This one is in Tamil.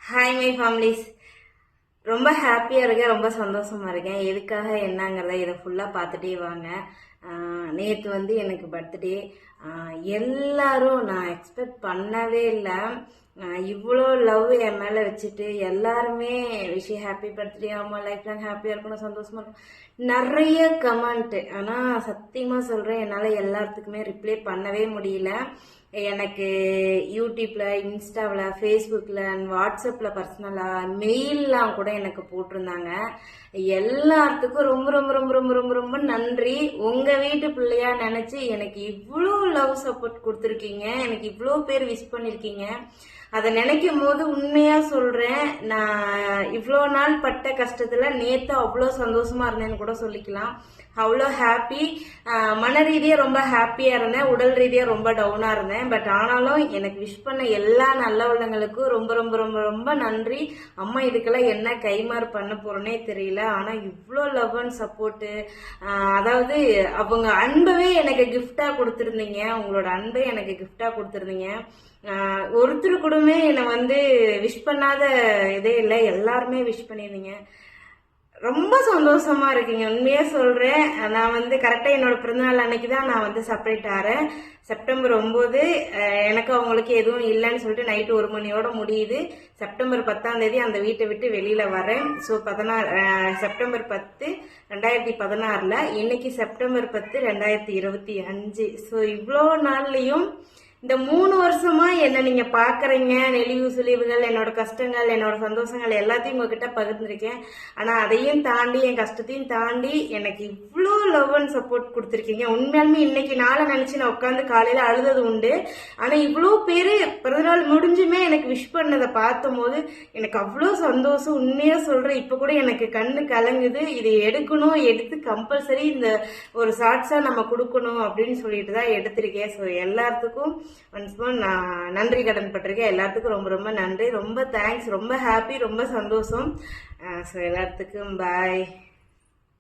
Hi my families. ரொம்ப ஹாப்பியாக இருக்கேன், ரொம்ப சந்தோஷமாக இருக்கேன். எதுக்காக என்னங்கிறத இதை ஃபுல்லாக பார்த்துட்டே வாங்க. நேற்று வந்து எனக்கு பர்த்டே. எல்லாரும் நான் எக்ஸ்பெக்ட் பண்ணவே இல்லை. இவ்வளோ லவ் என் மேலே வச்சுட்டு எல்லாருமே விஷயம் ஹாப்பி பர்த்டே, ஆமாம் லைஃப் லாங் ஹாப்பியாக இருக்கணும், சந்தோஷமாக இருக்கணும், நிறைய கமெண்ட்டு. ஆனால் சத்தியமாக சொல்கிறேன், என்னால் எல்லாத்துக்குமே ரிப்ளை பண்ணவே முடியல. எனக்கு யூடியூப்ல, இன்ஸ்டாவில், ஃபேஸ்புக்கில் அண்ட் வாட்ஸ்அப்பில் பர்சனலாக மெயிலெலாம் கூட எனக்கு போட்டிருந்தாங்க. எல்லாத்துக்கும் ரொம்ப ரொம்ப ரொம்ப ரொம்ப ரொம்ப ரொம்ப நன்றி. உங்கள் வீட்டு பிள்ளையா நினச்சி எனக்கு இவ்வளோ லவ் சப்போர்ட் கொடுத்துருக்கீங்க, எனக்கு இவ்வளோ பேர் விஷ் பண்ணியிருக்கீங்க. அதை நினைக்கும் போது உண்மையா சொல்றேன், நான் இவ்வளோ நாள் பட்ட கஷ்டத்துல நேத்து அவ்வளோ சந்தோஷமா இருந்தேன்னு கூட சொல்லிக்கலாம். அவ்வளோ ஹாப்பி. மன ரீதியா ரொம்ப ஹாப்பியா இருந்தேன், உடல் ரீதியா ரொம்ப டவுனா இருந்தேன். பட் ஆனாலும் எனக்கு விஷ் பண்ண எல்லா நல்ல உள்ளங்களுக்கும் ரொம்ப ரொம்ப ரொம்ப ரொம்ப நன்றி. அம்மா இதுக்கெல்லாம் என்ன கைமாறு பண்ண போறோன்னே தெரியல. ஆனா இவ்வளோ லவ் அண்ட் சப்போர்ட்டு, அதாவது அவங்க அன்பவே எனக்கு கிஃப்டா கொடுத்துருந்தீங்க. உங்களோட அன்பை எனக்கு கிஃப்டா கொடுத்துருந்தீங்க. ஒருத்தர் கூடமே என்னை வந்து விஷ் பண்ணாத இதே இல்லை, எல்லாருமே விஷ் பண்ணியிருந்தீங்க. ரொம்ப சந்தோஷமா இருக்கீங்க. உண்மையா சொல்றேன், நான் வந்து கரெக்டா என்னோட பிறந்தநாள் அன்னைக்கு தான் நான் வந்து செப்பரேட் ஆறேன். செப்டம்பர் 9 எனக்கு அவங்களுக்கு எதுவும் இல்லைன்னு சொல்லிட்டு நைட்டு 1 மணியோட முடியுது. செப்டம்பர் 10 அந்த வீட்டை விட்டு வெளியில வரேன். ஸோ 16 செப்டம்பர் 10 2016, இன்னைக்கு செப்டம்பர் 10 2025. ஸோ இவ்வளோ நாள்லயும் இந்த 3 வருஷமா என்ன நீங்க பாக்குறீங்க. நெளிவு சுழிவுகள், என்னோட கஷ்டங்கள், என்னோட சந்தோஷங்கள் எல்லாத்தையும் உங்ககிட்ட பகிர்ந்துருக்கேன். ஆனா அதையும் தாண்டி, என் கஷ்டத்தையும் தாண்டி எனக்கு இவ்வளோ லவ் அண்ட் சப்போர்ட் கொடுத்துருக்கீங்க. உண்மையாலுமே இன்னைக்கு நாளை நினைச்சு நான் உட்காந்து காலையில அழுதது உண்டு. ஆனா இவ்வளோ பேரு பிறந்தநாள் முடிஞ்சுமே எனக்கு விஷ் பண்ணதை பார்த்தும் போது எனக்கு அவ்வளோ சந்தோஷம். உண்மையா சொல்றேன், இப்ப கூட எனக்கு கண்ணு கலங்குது. இதை எடுக்கணும், எடுத்து கம்பல்சரி இந்த ஒரு ஷார்ட்ஸா நம்ம கொடுக்கணும் அப்படின்னு சொல்லிட்டு தான் எடுத்திருக்கேன். ஸோ எல்லாத்துக்கும் ஒன்ஸ் மோர் நான் நன்றி கடன் பட்டிருக்கேன். எல்லாத்துக்கும் ரொம்ப ரொம்ப நன்றி, ரொம்ப தேங்க்ஸ், ரொம்ப ஹாப்பி, ரொம்ப சந்தோஷம். ஸோ எல்லாத்துக்கும் பாய்.